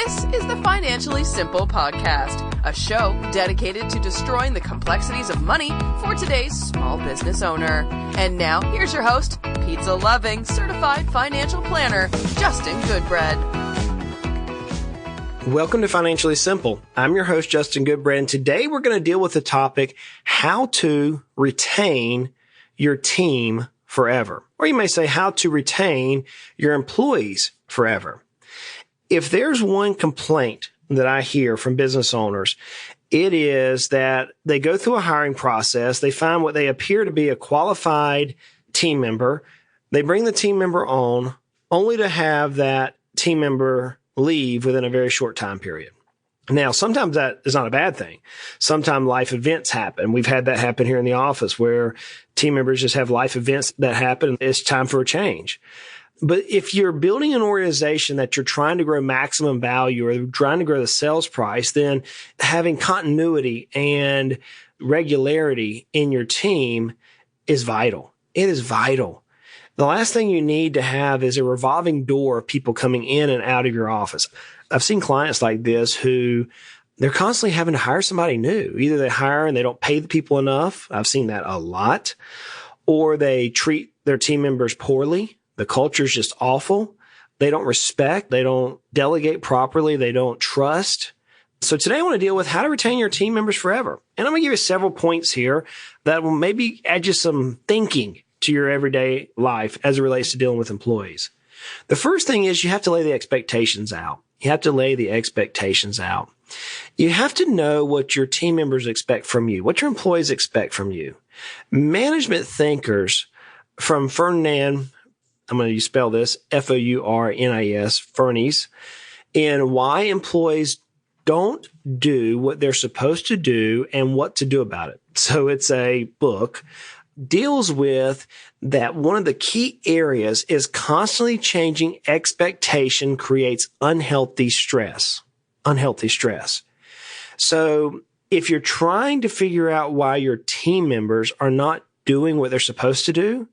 This is the Financially Simple Podcast, a show dedicated to destroying the complexities of money for today's small business owner. And now, here's your host, pizza-loving, certified financial planner, Justin Goodbread. Welcome to Financially Simple. I'm your host, Justin Goodbread, and today we're going to deal with the topic, how to retain your team forever. Or you may say, how to retain your employees forever. If there's one complaint that I hear from business owners, it is that they go through a hiring process, they find what they appear to be a qualified team member, they bring the team member on, only to have that team member leave within a very short time period. Now, sometimes that is not a bad thing. Sometimes life events happen. We've had that happen here in the office where team members just have life events that happen and it's time for a change. But if you're building an organization that you're trying to grow maximum value or trying to grow the sales price, then having continuity and regularity in your team is vital. It is vital. The last thing you need to have is a revolving door of people coming in and out of your office. I've seen clients like this who they're constantly having to hire somebody new. Either they hire and they don't pay the people enough. I've seen that a lot. Or they treat their team members poorly. The culture is just awful. They don't respect. They don't delegate properly. They don't trust. So today I want to deal with how to retain your team members forever. And I'm going to give you several points here that will maybe add you some thinking to your everyday life as it relates to dealing with employees. The first thing is you have to lay the expectations out. You have to lay the expectations out. You have to know what your team members expect from you, what your employees expect from you. Management thinkers from Ferdinand, I'm going to spell this, F-O-U-R-N-I-S, Fernies, and why employees don't do what they're supposed to do and what to do about it. So it's a book, deals with that one of the key areas is constantly changing expectation creates unhealthy stress. Unhealthy stress. So if you're trying to figure out why your team members are not doing what they're supposed to do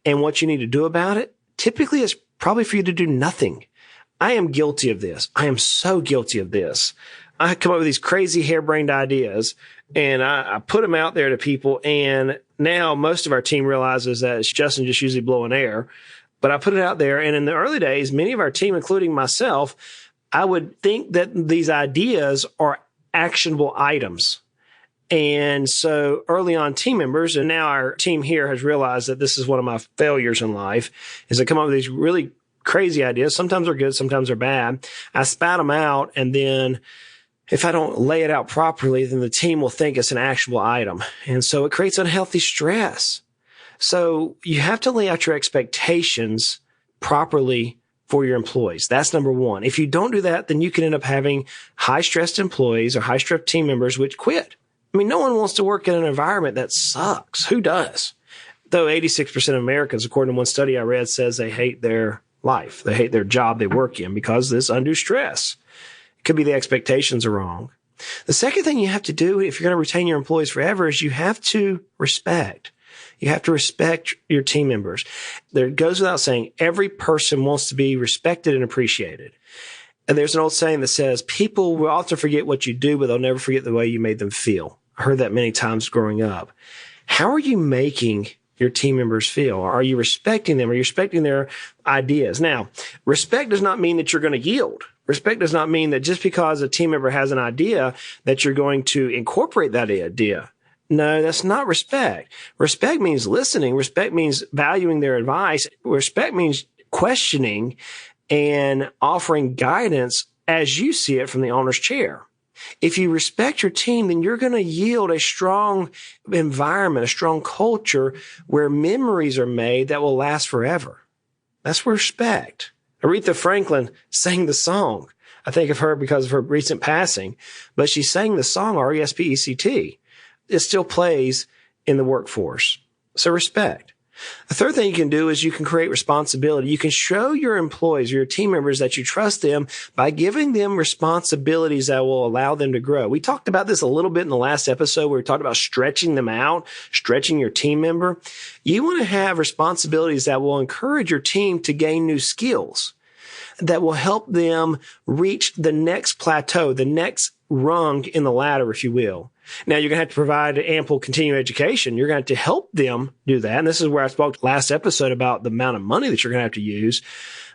and what you need to do about it, typically it's probably for you to do nothing. I am guilty of this. I am so guilty of this. I come up with these crazy harebrained ideas and I put them out there to people. And now most of our team realizes that it's Justin just usually blowing air, but I put it out there. And in the early days, many of our team, including myself, I would think that these ideas are actionable items. And so early on team members, and now our team here has realized that this is one of my failures in life, is I come up with these really crazy ideas. Sometimes they're good, sometimes they're bad. I spat them out, and then if I don't lay it out properly, then the team will think it's an actionable item. And so it creates unhealthy stress. So you have to lay out your expectations properly for your employees. That's number one. If you don't do that, then you can end up having high-stressed employees or high-stressed team members which quit. I mean, no one wants to work in an environment that sucks. Who does? Though 86% of Americans, according to one study I read, says they hate their life. They hate their job they work in because of this undue stress. It could be the expectations are wrong. The second thing you have to do if you're going to retain your employees forever is you have to respect. You have to respect your team members. There goes without saying, every person wants to be respected and appreciated. And there's an old saying that says, people will often forget what you do, but they'll never forget the way you made them feel. I heard that many times growing up. How are you making your team members feel? Are you respecting them? Are you respecting their ideas? Now, respect does not mean that you're going to yield. Respect does not mean that just because a team member has an idea that you're going to incorporate that idea. No, that's not respect. Respect means listening. Respect means valuing their advice. Respect means questioning and offering guidance as you see it from the owner's chair. If you respect your team, then you're going to yield a strong environment, a strong culture where memories are made that will last forever. That's respect. Aretha Franklin sang the song. I think of her because of her recent passing, but she sang the song R-E-S-P-E-C-T. It still plays in the workforce. So respect. The third thing you can do is you can create responsibility. You can show your employees, your team members, that you trust them by giving them responsibilities that will allow them to grow. We talked about this a little bit in the last episode where we talked about stretching them out, stretching your team member. You want to have responsibilities that will encourage your team to gain new skills. that will help them reach the next plateau, the next rung in the ladder, if you will. Now, you're going to have to provide ample continuing education. You're going to have to help them do that. And this is where I spoke last episode about the amount of money that you're going to have to use.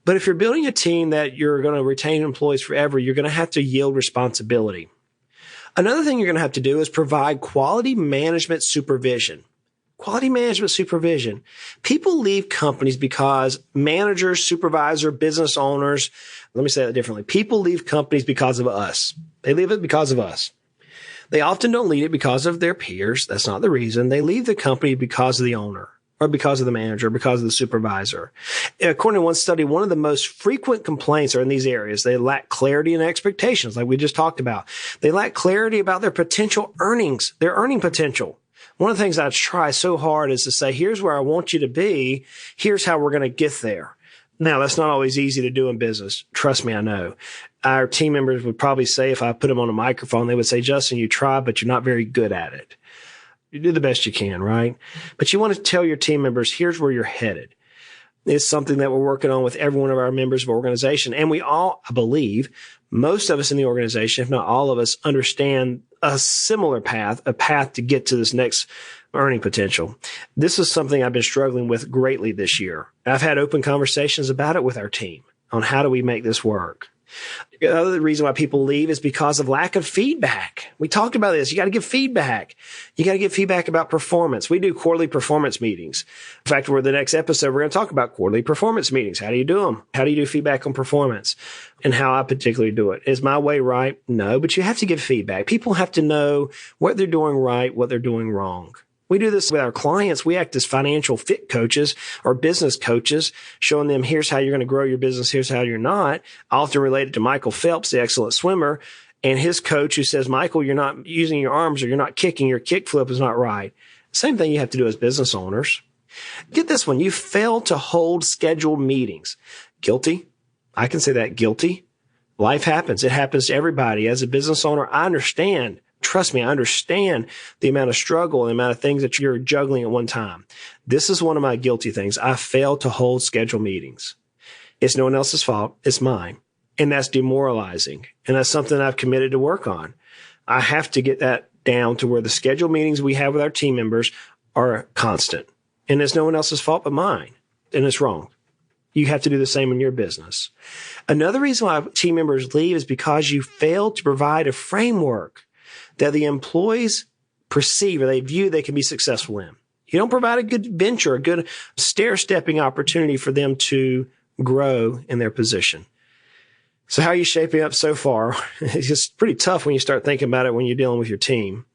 But if you're building a team that you're going to retain employees forever, you're going to have to yield responsibility. Another thing you're going to have to do is provide quality management supervision. Quality management supervision. People leave companies because managers, supervisor, business owners, let me say that differently. People leave companies because of us. They leave it because of us. They often don't leave it because of their peers. That's not the reason. They leave the company because of the owner or because of the manager, because of the supervisor. According to one study, one of the most frequent complaints are in these areas. They lack clarity and expectations, like we just talked about. They lack clarity about their potential earnings, their earning potential. One of the things I try so hard is to say, here's where I want you to be. Here's how we're going to get there. Now, that's not always easy to do in business. Trust me, I know. Our team members would probably say, if I put them on a microphone, they would say, Justin, you try, but you're not very good at it. You do the best you can, right? But you want to tell your team members, here's where you're headed. It's something that we're working on with every one of our members of our organization. And we all, I believe, most of us in the organization, if not all of us, understand a similar path, a path to get to this next earning potential. This is something I've been struggling with greatly this year. I've had open conversations about it with our team on how do we make this work. The other reason why people leave is because of lack of feedback. We talked about this. You got to give feedback. You got to give feedback about performance. We do quarterly performance meetings. In fact, the next episode, we're going to talk about quarterly performance meetings. How do you do them? How do you do feedback on performance and how I particularly do it? Is my way right? No, but you have to give feedback. People have to know what they're doing right, what they're doing wrong. We do this with our clients. We act as financial fit coaches or business coaches, showing them here's how you're going to grow your business. Here's how you're not. I often relate it to Michael Phelps, the excellent swimmer, and his coach who says, Michael, you're not using your arms or you're not kicking. Your kick flip is not right. Same thing you have to do as business owners. Get this one. You fail to hold scheduled meetings. Guilty. I can say that, guilty. Life happens. It happens to everybody. As a business owner, I understand. Trust me, I understand the amount of struggle and the amount of things that you're juggling at one time. This is one of my guilty things. I failed to hold scheduled meetings. It's no one else's fault. It's mine. And that's demoralizing. And that's something I've committed to work on. I have to get that down to where the scheduled meetings we have with our team members are constant. And it's no one else's fault but mine. And it's wrong. You have to do the same in your business. Another reason why team members leave is because you failed to provide a framework that the employees perceive or they view they can be successful in. You don't provide a good venture, a good stair-stepping opportunity for them to grow in their position. So how are you shaping up so far? It's just pretty tough when you start thinking about it when you're dealing with your team.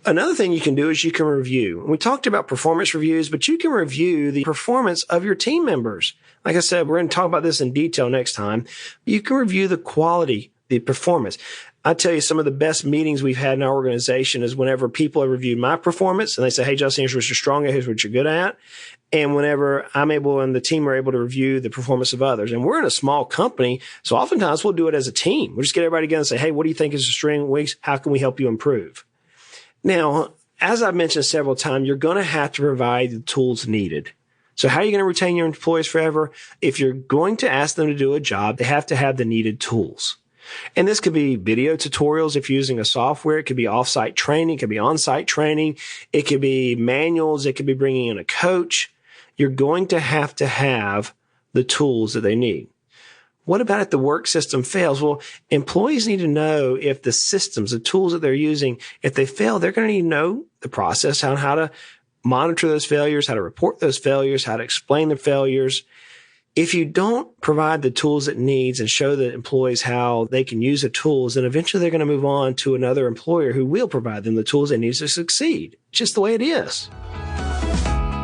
Another thing you can do is you can review. We talked about performance reviews, but you can review the performance of your team members. Like I said, we're going to talk about this in detail next time. You can review the quality, the performance. I tell you, some of the best meetings we've had in our organization is whenever people have reviewed my performance and they say, hey, Justin, here's what you're strong at, here's what you're good at. And whenever I'm able and the team are able to review the performance of others. And we're in a small company, so oftentimes we'll do it as a team. We'll just get everybody together and say, hey, what do you think is the strength, weakness? How can we help you improve? Now, as I've mentioned several times, you're going to have to provide the tools needed. So how are you going to retain your employees forever? If you're going to ask them to do a job, they have to have the needed tools. And this could be video tutorials if you're using a software. It could be off-site training. It could be on-site training. It could be manuals. It could be bringing in a coach. You're going to have the tools that they need. What about if the work system fails? Well, employees need to know if the systems, the tools that they're using, if they fail, they're going to need to know the process on how to monitor those failures, how to report those failures, how to explain the failures. If you don't provide the tools it needs and show the employees how they can use the tools, then eventually they're going to move on to another employer who will provide them the tools they need to succeed. It's just the way it is.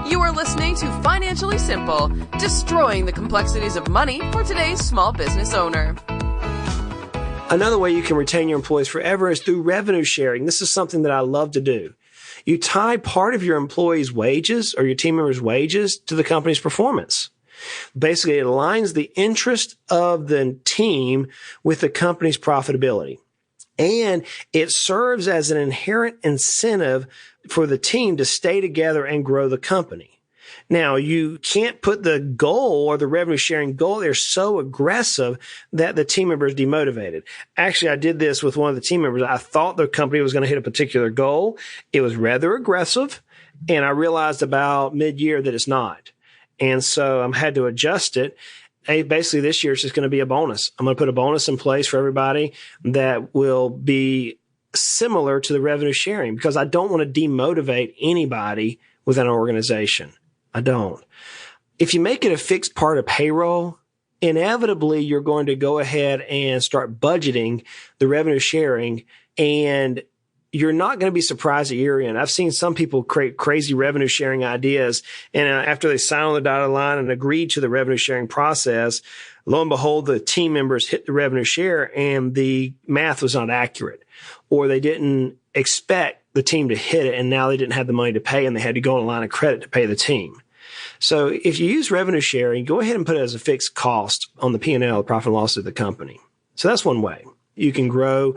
You are listening to Financially Simple, destroying the complexities of money for today's small business owner. Another way you can retain your employees forever is through revenue sharing. This is something that I love to do. You tie part of your employees' wages or your team members' wages to the company's performance. Basically, it aligns the interest of the team with the company's profitability. And it serves as an inherent incentive for the team to stay together and grow the company. Now, you can't put the goal or the revenue sharing goal there so aggressive that the team member is demotivated. Actually, I did this with one of the team members. I thought the company was going to hit a particular goal. It was rather aggressive, and I realized about mid-year that it's not. And so I had to adjust it. Hey, basically, this year it's just going to be a bonus. I'm going to put a bonus in place for everybody that will be similar to the revenue sharing because I don't want to demotivate anybody within an organization. I don't. If you make it a fixed part of payroll, inevitably you're going to go ahead and start budgeting the revenue sharing, and you're not going to be surprised at year end. I've seen some people create crazy revenue sharing ideas, and after they sign on the dotted line and agree to the revenue sharing process, lo and behold, the team members hit the revenue share and the math was not accurate, or they didn't expect the team to hit it, and now they didn't have the money to pay, and they had to go on a line of credit to pay the team. So if you use revenue sharing, go ahead and put it as a fixed cost on the P&L, the profit and loss of the company. So that's one way you can grow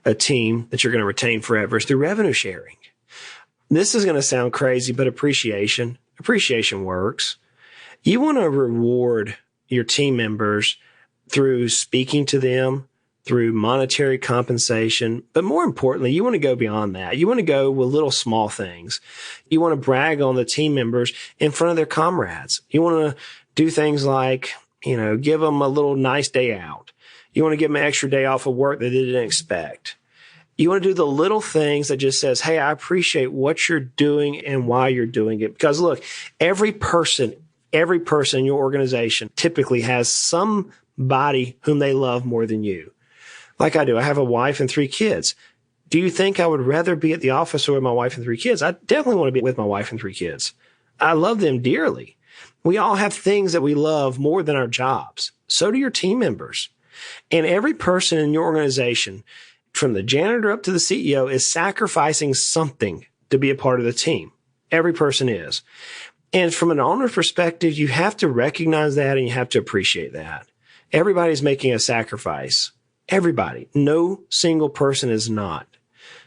a team that you're going to retain forever is through revenue sharing. This is going to sound crazy, but appreciation works. You want to reward your team members through speaking to them, through monetary compensation. But more importantly, you want to go beyond that. You want to go with little small things. You want to brag on the team members in front of their comrades. You want to do things like, give them a little nice day out. You want to give them an extra day off of work that they didn't expect. You want to do the little things that just says, hey, I appreciate what you're doing and why you're doing it. Because look, every person in your organization typically has somebody whom they love more than you. Like I do. I have a wife and 3 kids. Do you think I would rather be at the office or with my wife and 3 kids? I definitely want to be with my wife and 3 kids. I love them dearly. We all have things that we love more than our jobs. So do your team members. And every person in your organization, from the janitor up to the CEO, is sacrificing something to be a part of the team. Every person is. And from an owner perspective, you have to recognize that and you have to appreciate that. Everybody's making a sacrifice. Everybody. No single person is not.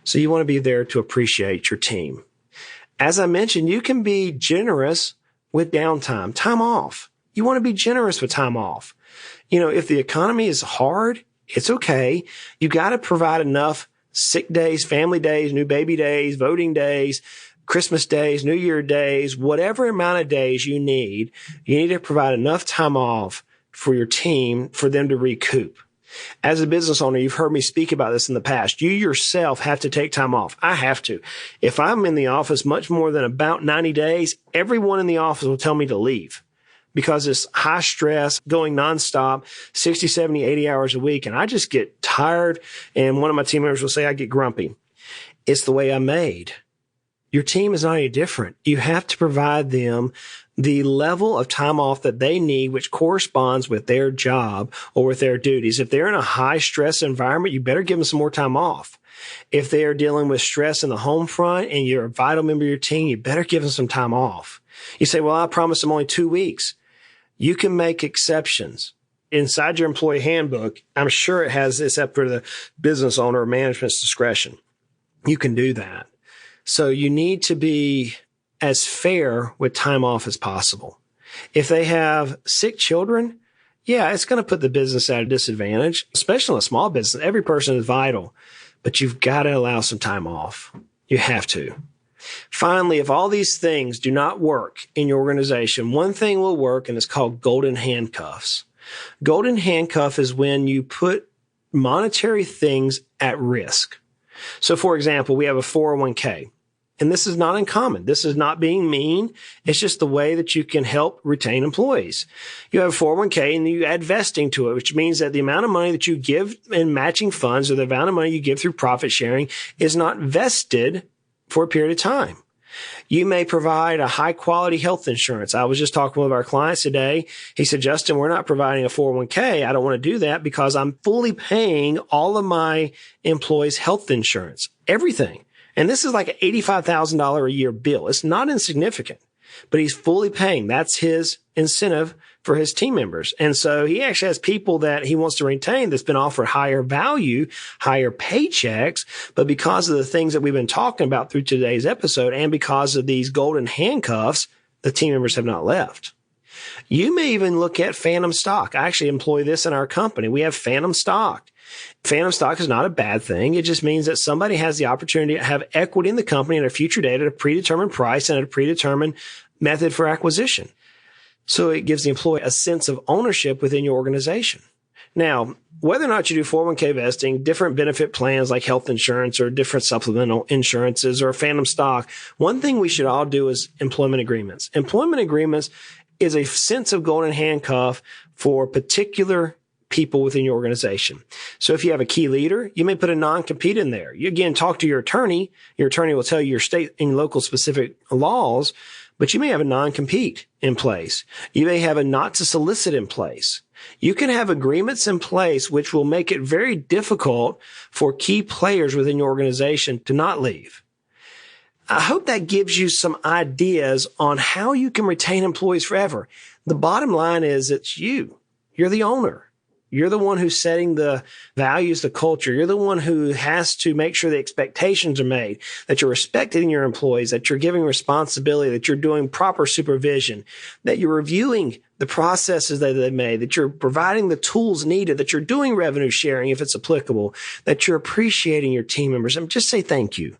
So you want to be there to appreciate your team. As I mentioned, you can be generous with downtime, time off. You want to be generous with time off. If the economy is hard, it's okay. You got to provide enough sick days, family days, new baby days, voting days, Christmas days, New Year days, whatever amount of days you need to provide enough time off for your team for them to recoup. As a business owner, you've heard me speak about this in the past. You yourself have to take time off. I have to. If I'm in the office much more than about 90 days, everyone in the office will tell me to leave because it's high stress, going nonstop, 60, 70, 80 hours a week. And I just get tired. And one of my team members will say I get grumpy. It's the way I'm made. Your team is not any different. You have to provide them the level of time off that they need, which corresponds with their job or with their duties. If they're in a high stress environment, you better give them some more time off. If they are dealing with stress in the home front and you're a vital member of your team, you better give them some time off. You say, well, I promised them only 2 weeks. You can make exceptions. Inside your employee handbook, I'm sure it has this up for the business owner or management's discretion. You can do that. So you need to be as fair with time off as possible. If they have sick children, yeah, it's going to put the business at a disadvantage, especially in a small business. Every person is vital, but you've got to allow some time off. You have to. Finally, if all these things do not work in your organization, one thing will work, and it's called golden handcuffs. Golden handcuff is when you put monetary things at risk. So, for example, we have a 401k. And this is not uncommon. This is not being mean. It's just the way that you can help retain employees. You have a 401k and you add vesting to it, which means that the amount of money that you give in matching funds or the amount of money you give through profit sharing is not vested for a period of time. You may provide a high quality health insurance. I was just talking with our clients today. He said, Justin, we're not providing a 401k. I don't want to do that because I'm fully paying all of my employees' health insurance, everything. And this is like an $85,000 a year bill. It's not insignificant, but he's fully paying. That's his incentive for his team members. And so he actually has people that he wants to retain that's been offered higher value, higher paychecks. But because of the things that we've been talking about through today's episode and because of these golden handcuffs, the team members have not left. You may even look at phantom stock. I actually employ this in our company. We have phantom stock. Phantom stock is not a bad thing. It just means that somebody has the opportunity to have equity in the company at a future date at a predetermined price and at a predetermined method for acquisition. So it gives the employee a sense of ownership within your organization. Now, whether or not you do 401k vesting, different benefit plans like health insurance or different supplemental insurances or phantom stock, one thing we should all do is employment agreements. Employment agreements is a sense of golden handcuff for particular people within your organization. So if you have a key leader, you may put a non-compete in there. You again talk to your attorney. Your attorney will tell you your state and local specific laws, but you may have a non-compete in place. You may have a not to solicit in place. You can have agreements in place which will make it very difficult for key players within your organization to not leave. I hope that gives you some ideas on how you can retain employees forever. The bottom line is it's you. You're the owner. You're the one who's setting the values, the culture. You're the one who has to make sure the expectations are made, that you're respecting your employees, that you're giving responsibility, that you're doing proper supervision, that you're reviewing the processes that they made, that you're providing the tools needed, that you're doing revenue sharing if it's applicable, that you're appreciating your team members. And just say thank you,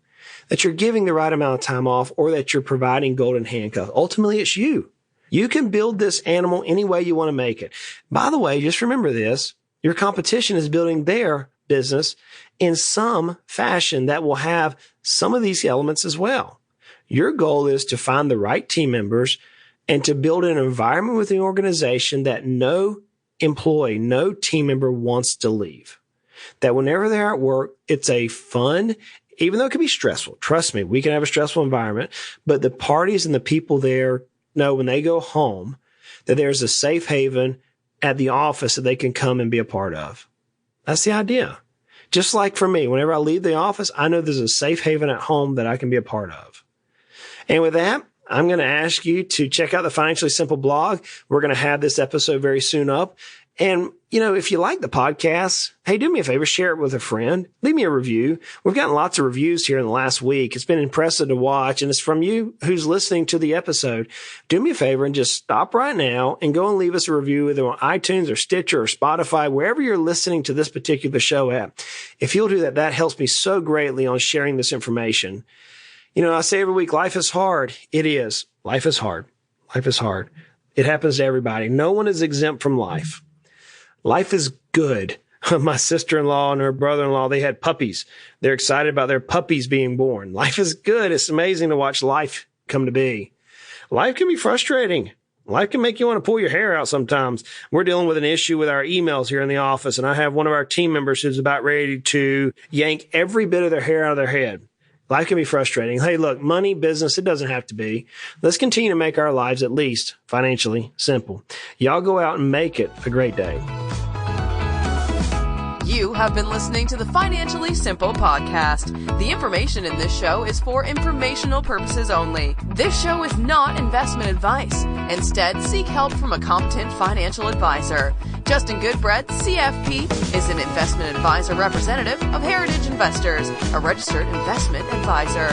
that you're giving the right amount of time off, or that you're providing golden handcuffs. Ultimately, it's you. You can build this animal any way you want to make it. By the way, just remember this. Your competition is building their business in some fashion that will have some of these elements as well. Your goal is to find the right team members and to build an environment within the organization that no employee, no team member wants to leave. That whenever they're at work, it's a fun, even though it can be stressful. Trust me, we can have a stressful environment, but the parties and the people there know when they go home that there's a safe haven at the office that they can come and be a part of. That's the idea. Just like for me, whenever I leave the office, I know there's a safe haven at home that I can be a part of. And with that, I'm going to ask you to check out the Financially Simple blog. We're going to have this episode very soon up. And, if you like the podcast, hey, do me a favor, share it with a friend. Leave me a review. We've gotten lots of reviews here in the last week. It's been impressive to watch, and it's from you who's listening to the episode. Do me a favor and just stop right now and go and leave us a review either on iTunes or Stitcher or Spotify, wherever you're listening to this particular show at. If you'll do that, that helps me so greatly on sharing this information. I say every week, life is hard. It is. Life is hard. Life is hard. It happens to everybody. No one is exempt from life. Life is good. My sister-in-law and her brother-in-law, they had puppies. They're excited about their puppies being born. Life is good. It's amazing to watch life come to be. Life can be frustrating. Life can make you want to pull your hair out sometimes. We're dealing with an issue with our emails here in the office, and I have one of our team members who's about ready to yank every bit of their hair out of their head. Life can be frustrating. Hey, look, money, business, it doesn't have to be. Let's continue to make our lives at least financially simple. Y'all go out and make it a great day. You have been listening to the Financially Simple podcast. The information in this show is for informational purposes only. This show is not investment advice. Instead, seek help from a competent financial advisor. Justin Goodbread, CFP, is an investment advisor representative of Heritage Investors, a registered investment advisor.